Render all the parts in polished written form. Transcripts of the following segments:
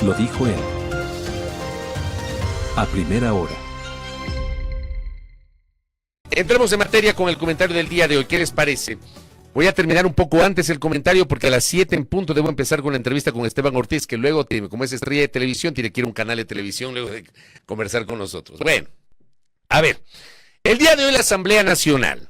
Lo dijo él. A primera hora. Entremos en materia con el comentario del día de hoy. ¿Qué les parece? Voy a terminar un poco antes el comentario porque a las 7 en punto debo empezar con la entrevista con Esteban Ortiz, que luego, como es estrella de televisión, tiene que ir a un canal de televisión luego de conversar con nosotros. Bueno, a ver, el día de hoy la Asamblea Nacional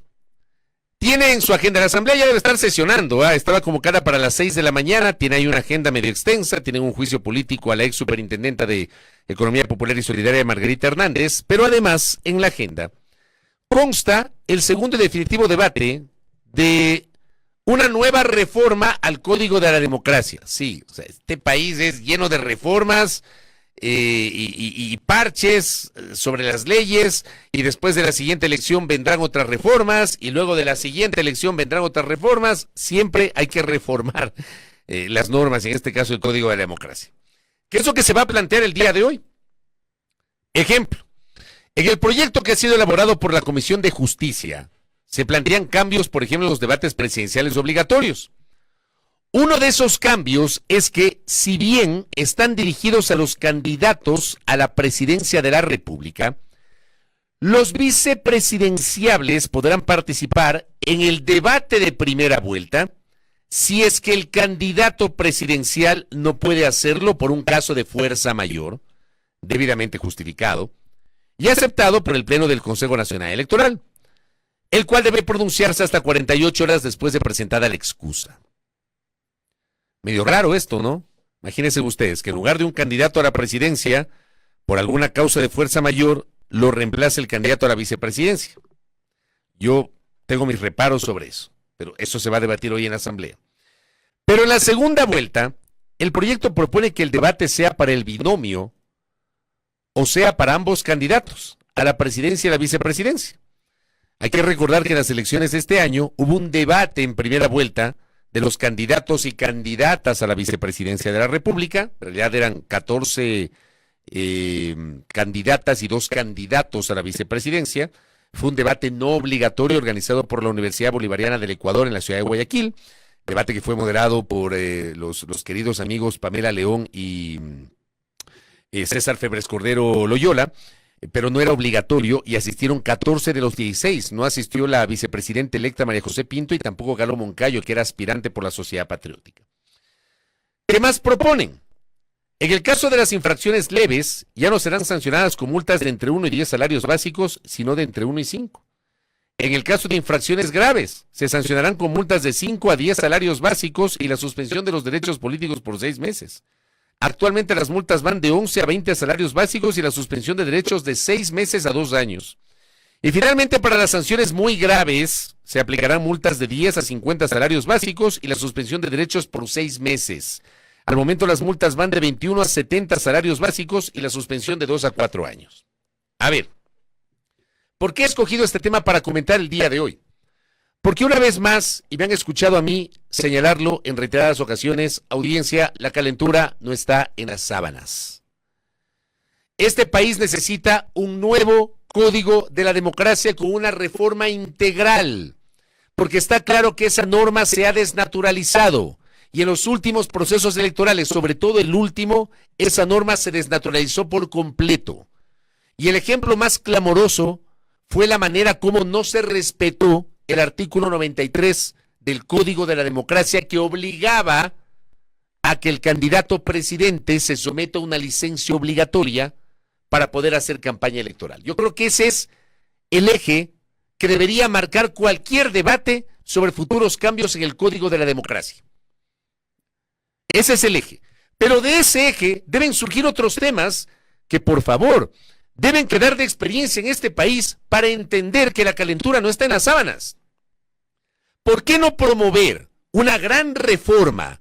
tiene en su agenda, la Asamblea ya debe estar sesionando, estaba convocada para las 6 de la mañana, tiene ahí una agenda medio extensa, tiene un juicio político a la ex superintendenta de Economía Popular y Solidaria, Margarita Hernández, pero además en la agenda consta el segundo y definitivo debate de una nueva reforma al Código de la Democracia. Sí, o sea, este país es lleno de reformas y parches sobre las leyes, y después de la siguiente elección vendrán otras reformas, y luego de la siguiente elección vendrán otras reformas. Siempre hay que reformar las normas, en este caso el Código de la Democracia. ¿Qué es lo que se va a plantear el día de hoy? Ejemplo, en el proyecto que ha sido elaborado por la Comisión de Justicia, se plantean cambios, por ejemplo, en los debates presidenciales obligatorios. Uno de esos cambios es que, si bien están dirigidos a los candidatos a la presidencia de la República, los vicepresidenciables podrán participar en el debate de primera vuelta si es que el candidato presidencial no puede hacerlo por un caso de fuerza mayor, debidamente justificado y aceptado por el Pleno del Consejo Nacional Electoral, el cual debe pronunciarse hasta 48 horas después de presentada la excusa. Medio raro esto, ¿no? Imagínense ustedes que en lugar de un candidato a la presidencia, por alguna causa de fuerza mayor, lo reemplace el candidato a la vicepresidencia. Yo tengo mis reparos sobre eso, pero eso se va a debatir hoy en la Asamblea. Pero en la segunda vuelta, el proyecto propone que el debate sea para el binomio, o sea, para ambos candidatos, a la presidencia y a la vicepresidencia. Hay que recordar que en las elecciones de este año hubo un debate en primera vuelta de los candidatos y candidatas a la vicepresidencia de la República. En realidad eran 14 candidatas y 2 candidatos a la vicepresidencia. Fue un debate no obligatorio organizado por la Universidad Bolivariana del Ecuador en la ciudad de Guayaquil. Debate que fue moderado por los queridos amigos Pamela León y César Febres Cordero Loyola, pero no era obligatorio y asistieron 14 de los 16. No asistió la vicepresidenta electa María José Pinto y tampoco Galo Moncayo, que era aspirante por la Sociedad Patriótica. ¿Qué más proponen? En el caso de las infracciones leves, ya no serán sancionadas con multas de entre 1 y 10 salarios básicos, sino de entre 1 y 5. En el caso de infracciones graves, se sancionarán con multas de 5 a 10 salarios básicos y la suspensión de los derechos políticos por 6 meses. Actualmente las multas van de 11 a 20 salarios básicos y la suspensión de derechos de 6 meses a 2 años. Y finalmente, para las sanciones muy graves, se aplicarán multas de 10 a 50 salarios básicos y la suspensión de derechos por 6 meses. Al momento las multas van de 21 a 70 salarios básicos y la suspensión de 2 a 4 años. A ver, ¿por qué he escogido este tema para comentar el día de hoy? Porque una vez más, y me han escuchado a mí señalarlo en reiteradas ocasiones, audiencia, la calentura no está en las sábanas. Este país necesita un nuevo Código de la Democracia con una reforma integral, porque está claro que esa norma se ha desnaturalizado y en los últimos procesos electorales, sobre todo el último, esa norma se desnaturalizó por completo. Y el ejemplo más clamoroso fue la manera como no se respetó el artículo 93 del Código de la Democracia, que obligaba a que el candidato presidente se someta a una licencia obligatoria para poder hacer campaña electoral. Yo creo que ese es el eje que debería marcar cualquier debate sobre futuros cambios en el Código de la Democracia. Ese es el eje. Pero de ese eje deben surgir otros temas que, por favor, deben quedar de experiencia en este país para entender que la calentura no está en las sábanas. ¿Por qué no promover una gran reforma,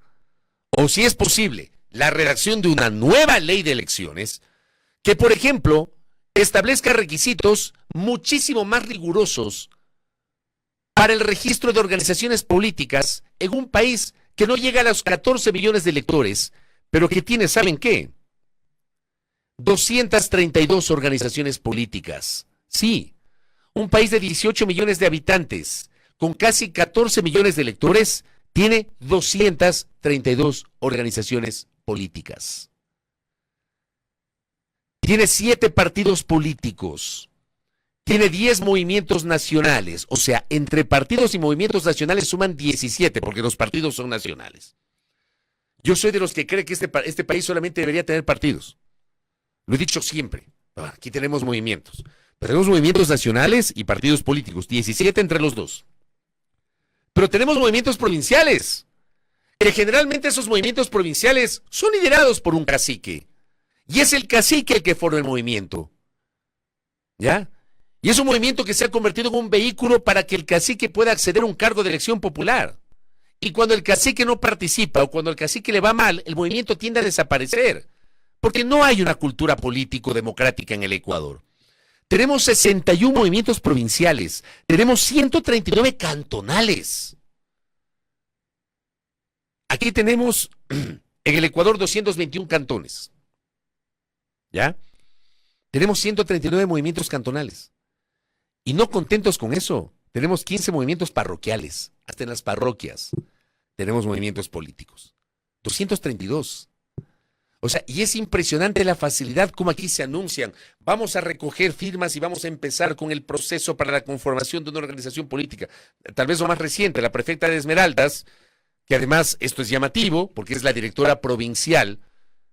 o si es posible, la redacción de una nueva ley de elecciones, que, por ejemplo, establezca requisitos muchísimo más rigurosos para el registro de organizaciones políticas en un país que no llega a los 14 millones de electores, pero que tiene, ¿saben qué? 232 organizaciones políticas. Sí, un país de 18 millones de habitantes, con casi 14 millones de electores, tiene 232 organizaciones políticas. tiene 7 partidos políticos, tiene 10 movimientos nacionales, o sea, entre partidos y movimientos nacionales suman 17, porque los partidos son nacionales. Yo soy de los que cree que este país solamente debería tener partidos. Lo he dicho siempre. Aquí tenemos movimientos. Pero tenemos movimientos nacionales y partidos políticos, 17 entre los dos. Pero tenemos movimientos provinciales, que generalmente esos movimientos provinciales son liderados por un cacique. Y es el cacique el que forma el movimiento. ¿Ya? Y es un movimiento que se ha convertido en un vehículo para que el cacique pueda acceder a un cargo de elección popular. Y cuando el cacique no participa o cuando el cacique le va mal, el movimiento tiende a desaparecer. Porque no hay una cultura político-democrática en el Ecuador. Tenemos 61 movimientos provinciales, tenemos 139 cantonales. Aquí tenemos en el Ecuador 221 cantones. ¿Ya? Tenemos 139 movimientos cantonales. Y no contentos con eso, tenemos 15 movimientos parroquiales. Hasta en las parroquias tenemos movimientos políticos. 232. O sea, y es impresionante la facilidad como aquí se anuncian. Vamos a recoger firmas y vamos a empezar con el proceso para la conformación de una organización política. Tal vez lo más reciente, la prefecta de Esmeraldas, que además esto es llamativo, porque es la directora provincial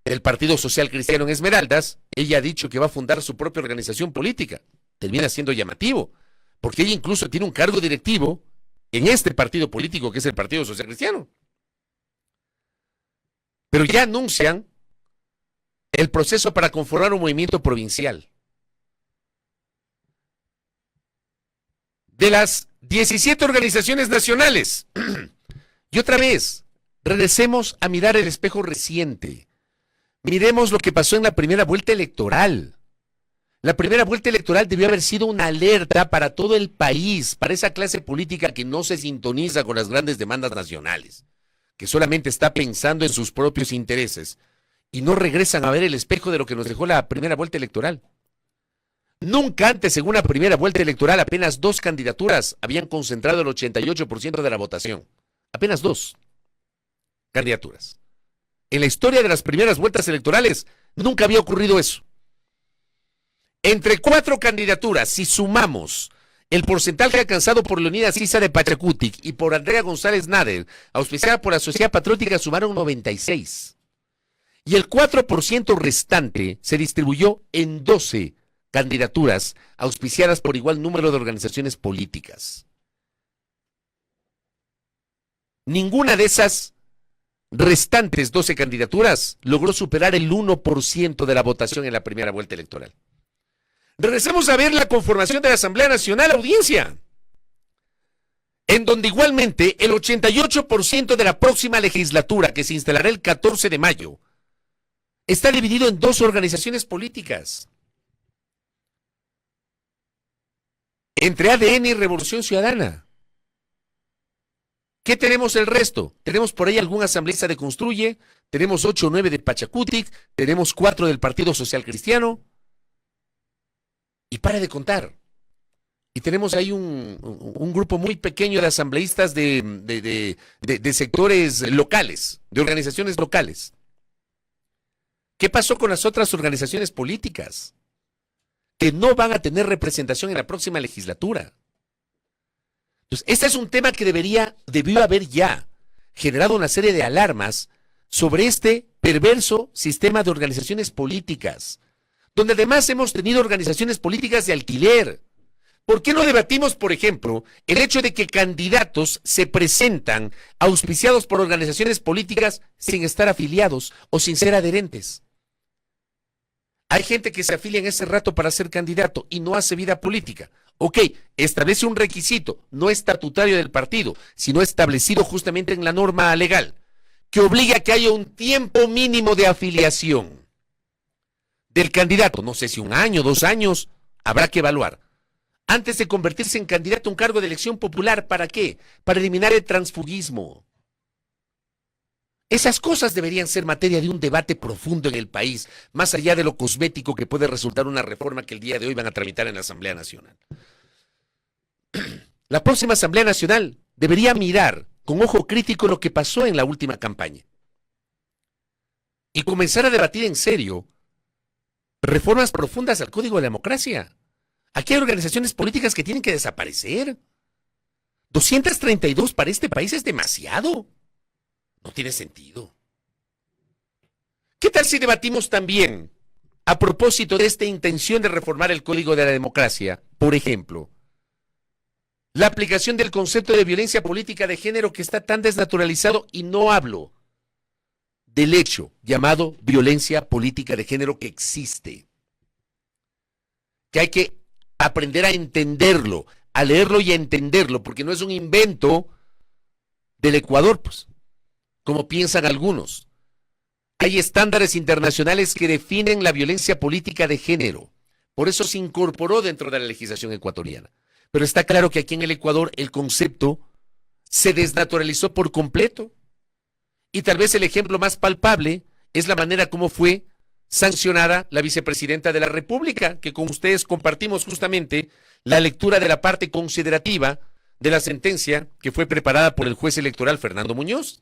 del Partido Social Cristiano en Esmeraldas, ella ha dicho que va a fundar su propia organización política. Termina siendo llamativo, porque ella incluso tiene un cargo directivo en este partido político que es el Partido Social Cristiano. Pero ya anuncian el proceso para conformar un movimiento provincial. De las 17 organizaciones nacionales, y otra vez, regresemos a mirar el espejo reciente. Miremos lo que pasó en la primera vuelta electoral. La primera vuelta electoral debió haber sido una alerta para todo el país, para esa clase política que no se sintoniza con las grandes demandas nacionales, que solamente está pensando en sus propios intereses. Y no regresan a ver el espejo de lo que nos dejó la primera vuelta electoral. Nunca antes, en una primera vuelta electoral, apenas 2 candidaturas habían concentrado el 88% de la votación. Apenas 2 candidaturas. En la historia de las primeras vueltas electorales, nunca había ocurrido eso. Entre 4 candidaturas, si sumamos el porcentaje alcanzado por Leonidas Issa de Pachacutic y por Andrea González Nader, auspiciada por la Sociedad Patriótica, sumaron 96. Y el 4% restante se distribuyó en 12 candidaturas auspiciadas por igual número de organizaciones políticas. Ninguna de esas restantes 12 candidaturas logró superar el 1% de la votación en la primera vuelta electoral. Regresemos a ver la conformación de la Asamblea Nacional, audiencia, en donde igualmente el 88% de la próxima legislatura, que se instalará el 14 de mayo, está dividido en 2 organizaciones políticas. Entre ADN y Revolución Ciudadana. ¿Qué tenemos el resto? Tenemos por ahí algún asambleísta de Construye, tenemos 8 o 9 de Pachacutic, tenemos 4 del Partido Social Cristiano, y para de contar. Y tenemos ahí un grupo muy pequeño de asambleístas de sectores locales, de organizaciones locales. ¿Qué pasó con las otras organizaciones políticas que no van a tener representación en la próxima legislatura? Entonces, este es un tema que debió haber ya generado una serie de alarmas sobre este perverso sistema de organizaciones políticas, donde además hemos tenido organizaciones políticas de alquiler. ¿Por qué no debatimos, por ejemplo, el hecho de que candidatos se presentan auspiciados por organizaciones políticas sin estar afiliados o sin ser adherentes? Hay gente que se afilia en ese rato para ser candidato y no hace vida política. Ok, establece un requisito, no estatutario del partido, sino establecido justamente en la norma legal, que obliga a que haya un tiempo mínimo de afiliación del candidato. No sé si 1 año, 2 años, habrá que evaluar. Antes de convertirse en candidato a un cargo de elección popular, ¿para qué? Para eliminar el transfugismo. Esas cosas deberían ser materia de un debate profundo en el país, más allá de lo cosmético que puede resultar una reforma que el día de hoy van a tramitar en la Asamblea Nacional. La próxima Asamblea Nacional debería mirar con ojo crítico lo que pasó en la última campaña y comenzar a debatir en serio reformas profundas al Código de la Democracia. Aquí hay organizaciones políticas que tienen que desaparecer. 232 para este país es demasiado. No tiene sentido. ¿Qué tal si debatimos también, a propósito de esta intención de reformar el Código de la Democracia, por ejemplo, la aplicación del concepto de violencia política de género que está tan desnaturalizado, y no hablo del hecho llamado violencia política de género que existe, que hay que aprender a entenderlo, a leerlo y a entenderlo, porque no es un invento del Ecuador, pues, como piensan algunos. Hay estándares internacionales que definen la violencia política de género. Por eso se incorporó dentro de la legislación ecuatoriana. Pero está claro que aquí en el Ecuador el concepto se desnaturalizó por completo. Y tal vez el ejemplo más palpable es la manera como fue sancionada la vicepresidenta de la República, que con ustedes compartimos justamente la lectura de la parte considerativa de la sentencia que fue preparada por el juez electoral Fernando Muñoz.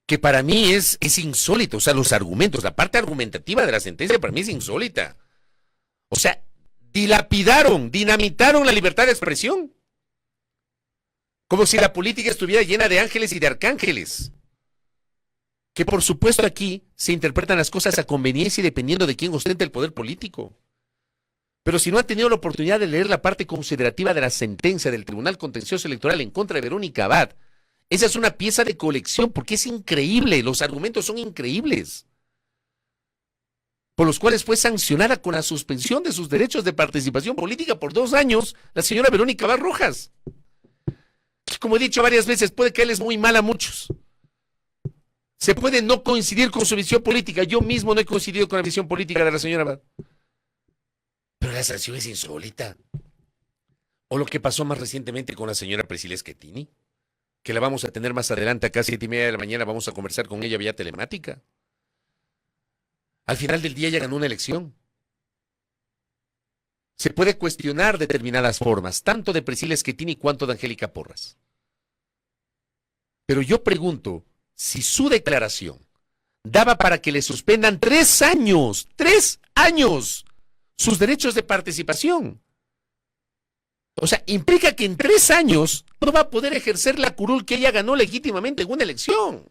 Que para mí es insólito, o sea, los argumentos, la parte argumentativa de la sentencia para mí es insólita. O sea, dinamitaron la libertad de expresión. Como si la política estuviera llena de ángeles y de arcángeles. Que por supuesto aquí se interpretan las cosas a conveniencia y dependiendo de quién ostenta el poder político. Pero si no han tenido la oportunidad de leer la parte considerativa de la sentencia del Tribunal Contencioso Electoral en contra de Verónica Abad, esa es una pieza de colección porque es increíble, los argumentos son increíbles. Por los cuales fue sancionada con la suspensión de sus derechos de participación política por 2 años la señora Verónica Abad Rojas. Como he dicho varias veces, puede caerles muy mal a muchos. Se puede no coincidir con su visión política. Yo mismo no he coincidido con la visión política de la señora Abad. Pero la sanción es insólita. O lo que pasó más recientemente con la señora Priscila Schettini, que la vamos a tener más adelante, acá a 7:30 de la mañana, vamos a conversar con ella vía telemática. Al final del día ella ganó una elección. Se puede cuestionar determinadas formas, tanto de Priscila Schettini cuanto de Angélica Porras. Pero yo pregunto, si su declaración daba para que le suspendan 3 años, sus derechos de participación. O sea, implica que en 3 años no va a poder ejercer la curul que ella ganó legítimamente en una elección.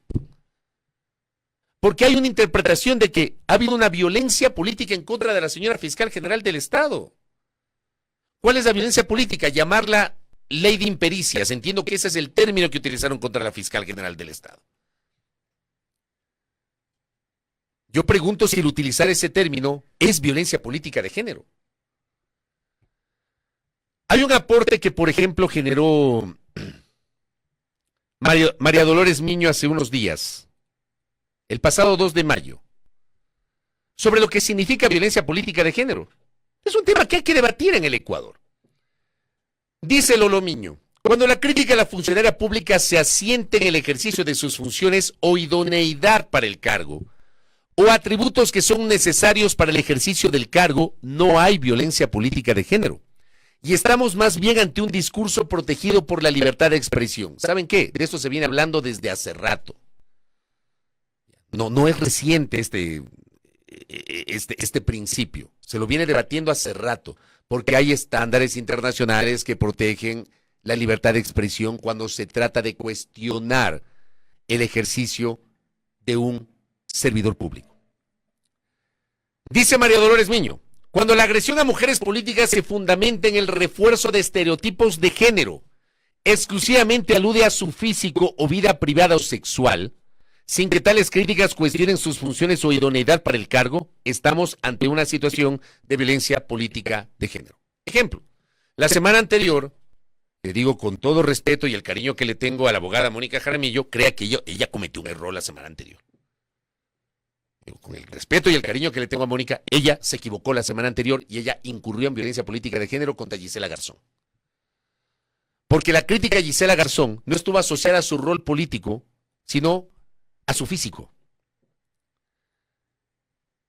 Porque hay una interpretación de que ha habido una violencia política en contra de la señora fiscal general del Estado. ¿Cuál es la violencia política? Llamarla ley de impericias. Entiendo que ese es el término que utilizaron contra la fiscal general del Estado. Yo pregunto si el utilizar ese término es violencia política de género. Hay un aporte que, por ejemplo, generó María Dolores Miño hace unos días, el pasado 2 de mayo, sobre lo que significa violencia política de género. Es un tema que hay que debatir en el Ecuador. Dice Lolo Miño, cuando la crítica a la funcionaria pública se asiente en el ejercicio de sus funciones o idoneidad para el cargo, o atributos que son necesarios para el ejercicio del cargo, no hay violencia política de género. Y estamos más bien ante un discurso protegido por la libertad de expresión. ¿Saben qué? De esto se viene hablando desde hace rato. No es reciente este principio. Se lo viene debatiendo hace rato, porque hay estándares internacionales que protegen la libertad de expresión cuando se trata de cuestionar el ejercicio de un servidor público. Dice María Dolores Miño, cuando la agresión a mujeres políticas se fundamenta en el refuerzo de estereotipos de género, exclusivamente alude a su físico o vida privada o sexual, sin que tales críticas cuestionen sus funciones o idoneidad para el cargo, estamos ante una situación de violencia política de género. Ejemplo, la semana anterior, le digo con todo respeto y el cariño que le tengo a la abogada Mónica Jaramillo, crea que ella cometió un error la semana anterior. Con el respeto y el cariño que le tengo a Mónica, ella se equivocó la semana anterior y ella incurrió en violencia política de género contra Gisela Garzón. Porque la crítica a Gisela Garzón no estuvo asociada a su rol político, sino a su físico.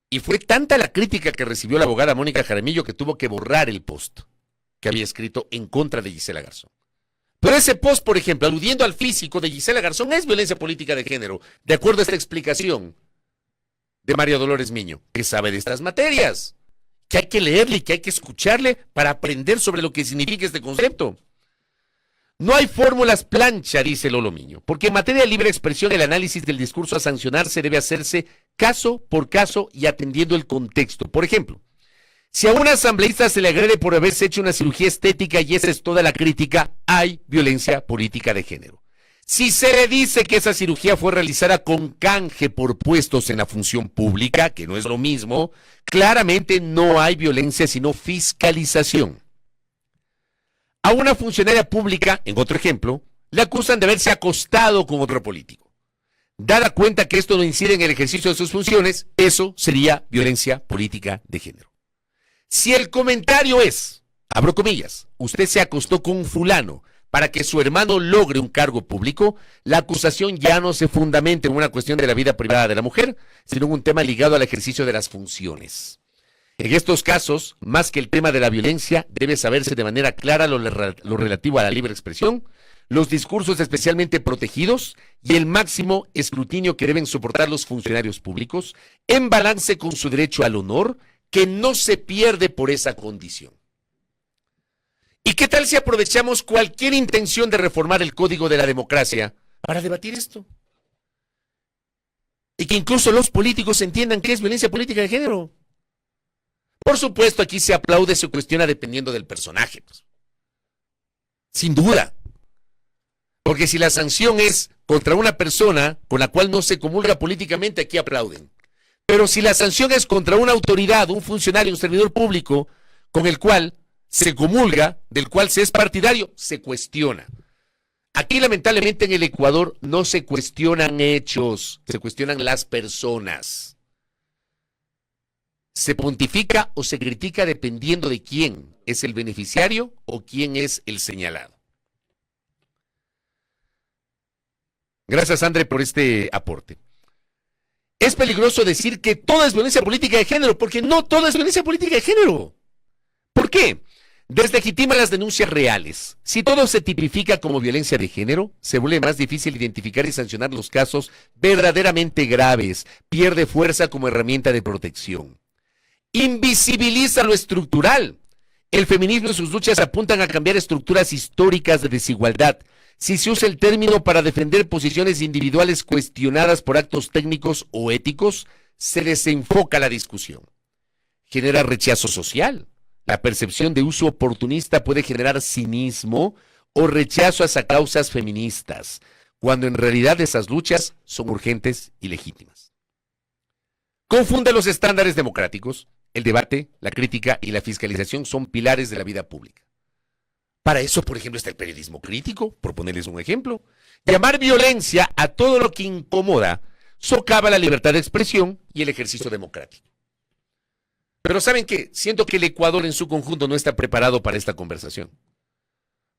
Y fue tanta la crítica que recibió la abogada Mónica Jaramillo que tuvo que borrar el post que había escrito en contra de Gisela Garzón. Pero ese post, por ejemplo, aludiendo al físico de Gisela Garzón, es violencia política de género, de acuerdo a esta explicación de María Dolores Miño, que sabe de estas materias, que hay que leerle y que hay que escucharle para aprender sobre lo que significa este concepto. No hay fórmulas plancha, dice Lolo Miño, porque en materia de libre expresión el análisis del discurso a sancionarse debe hacerse caso por caso y atendiendo el contexto. Por ejemplo, si a un asambleísta se le agrede por haberse hecho una cirugía estética y esa es toda la crítica, hay violencia política de género. Si se le dice que esa cirugía fue realizada con canje por puestos en la función pública, que no es lo mismo, claramente no hay violencia sino fiscalización. A una funcionaria pública, en otro ejemplo, le acusan de haberse acostado con otro político. Dada cuenta que esto no incide en el ejercicio de sus funciones, eso sería violencia política de género. Si el comentario es, abro comillas, usted se acostó con un fulano para que su hermano logre un cargo público, la acusación ya no se fundamenta en una cuestión de la vida privada de la mujer, sino en un tema ligado al ejercicio de las funciones. En estos casos, más que el tema de la violencia, debe saberse de manera clara lo relativo a la libre expresión, los discursos especialmente protegidos y el máximo escrutinio que deben soportar los funcionarios públicos, en balance con su derecho al honor, que no se pierde por esa condición. ¿Y qué tal si aprovechamos cualquier intención de reformar el Código de la Democracia para debatir esto? Y que incluso los políticos entiendan qué es violencia política de género. Por supuesto, aquí se aplaude, se cuestiona dependiendo del personaje. Pues. Sin duda. Porque si la sanción es contra una persona con la cual no se comulga políticamente, aquí aplauden. Pero si la sanción es contra una autoridad, un funcionario, un servidor público, con el cual se comulga, del cual se es partidario, se cuestiona. Aquí, lamentablemente, en el Ecuador no se cuestionan hechos, se cuestionan las personas. Se pontifica o se critica dependiendo de quién es el beneficiario o quién es el señalado. Gracias, André, por este aporte. Es peligroso decir que todo es violencia política de género, porque no todo es violencia política de género. ¿Por qué? Deslegitima las denuncias reales. Si todo se tipifica como violencia de género, se vuelve más difícil identificar y sancionar los casos verdaderamente graves, pierde fuerza como herramienta de protección. Invisibiliza lo estructural. El feminismo y sus luchas apuntan a cambiar estructuras históricas de desigualdad. Si se usa el término para defender posiciones individuales cuestionadas por actos técnicos o éticos, se desenfoca la discusión. Genera rechazo social. La percepción de uso oportunista puede generar cinismo o rechazo hacia causas feministas, cuando en realidad esas luchas son urgentes y legítimas. Confunde los estándares democráticos. El debate, la crítica y la fiscalización son pilares de la vida pública. Para eso, por ejemplo, está el periodismo crítico, por ponerles un ejemplo. Llamar violencia a todo lo que incomoda socava la libertad de expresión y el ejercicio democrático. Pero ¿saben qué? Siento que el Ecuador en su conjunto no está preparado para esta conversación.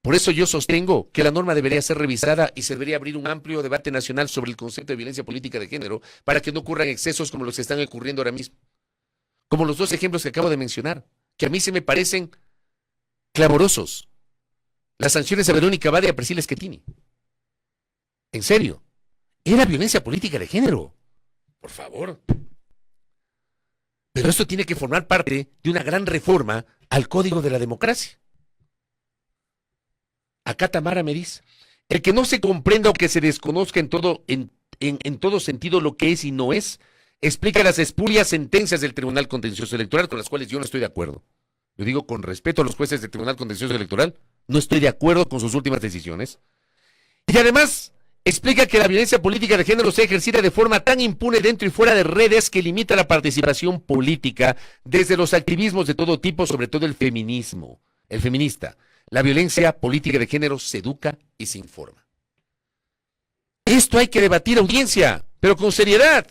Por eso yo sostengo que la norma debería ser revisada y se debería abrir un amplio debate nacional sobre el concepto de violencia política de género para que no ocurran excesos como los que están ocurriendo ahora mismo. Como los dos ejemplos que acabo de mencionar, que a mí se me parecen clamorosos. Las sanciones a Verónica Abad y a Priscila Schettini. En serio, era violencia política de género. Por favor. Pero esto tiene que formar parte de una gran reforma al Código de la Democracia. Acá Tamara me dice, el que no se comprenda o que se desconozca en todo sentido lo que es y no es, explica las espurias sentencias del Tribunal Contencioso Electoral con las cuales yo no estoy de acuerdo. Yo digo con respeto a los jueces del Tribunal Contencioso Electoral, no estoy de acuerdo con sus últimas decisiones. Y además explica que la violencia política de género se ejercita de forma tan impune dentro y fuera de redes que limita la participación política desde los activismos de todo tipo, sobre todo el feminismo, el feminista. La violencia política de género se educa y se informa. Esto hay que debatir, audiencia, pero con seriedad.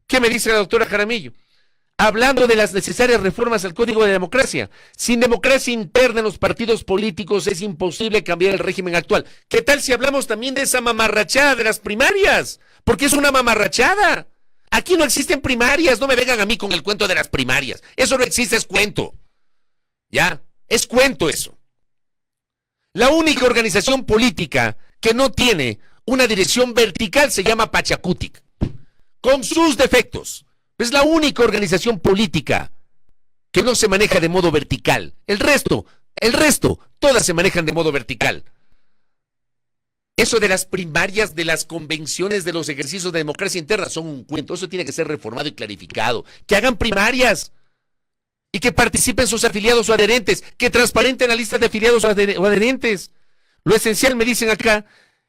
¿Qué me dice la doctora Jaramillo? Hablando de las necesarias reformas al Código de la Democracia. Sin democracia interna en los partidos políticos es imposible cambiar el régimen actual. ¿Qué tal si hablamos también de esa mamarrachada de las primarias? Porque es una mamarrachada. Aquí no existen primarias, no me vengan a mí con el cuento de las primarias. Eso no existe, es cuento. ¿Ya? Es cuento eso. La única organización política que no tiene una dirección vertical se llama Pachacutic. Con sus defectos, Es la única organización política que no se maneja de modo vertical. El resto, todas se manejan de modo vertical. Eso de las primarias, de las convenciones, de los ejercicios de democracia interna son un cuento. Eso tiene que ser reformado y clarificado. Que hagan primarias y que participen sus afiliados o adherentes, que transparenten la lista de afiliados o adherentes. Lo esencial, me dicen acá,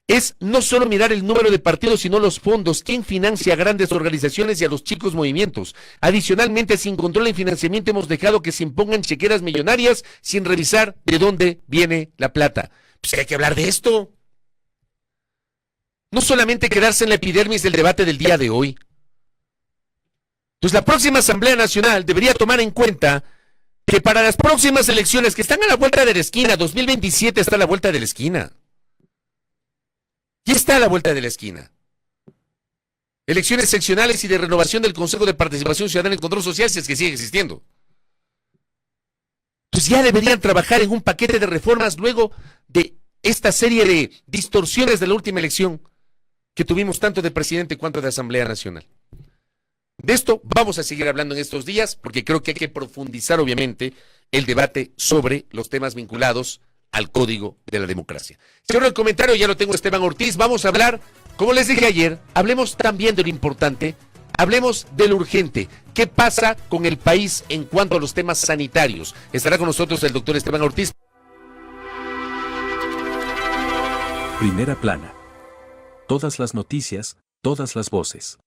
es no solo mirar el número de partidos, sino los fondos, quién financia a grandes organizaciones y a los chicos movimientos. Adicionalmente, sin control en financiamiento, hemos dejado que se impongan chequeras millonarias sin revisar de dónde viene la plata. Pues hay que hablar de esto. No solamente quedarse en la epidermis del debate del día de hoy. Pues la próxima Asamblea Nacional debería tomar en cuenta que para las próximas elecciones que están a la vuelta de la esquina, 2027 está a la vuelta de la esquina. Y está a la vuelta de la esquina. Elecciones seccionales y de renovación del Consejo de Participación Ciudadana y Control Social, si es que sigue existiendo. Pues ya deberían trabajar en un paquete de reformas luego de esta serie de distorsiones de la última elección que tuvimos tanto de presidente cuanto de Asamblea Nacional. De esto vamos a seguir hablando en estos días, porque creo que hay que profundizar, obviamente, el debate sobre los temas vinculados al Código de la Democracia. Cierro el comentario, ya lo tengo Esteban Ortiz. Vamos a hablar, como les dije ayer, hablemos también de lo importante, hablemos de lo urgente. ¿Qué pasa con el país en cuanto a los temas sanitarios? Estará con nosotros el doctor Esteban Ortiz. Primera plana. Todas las noticias, todas las voces.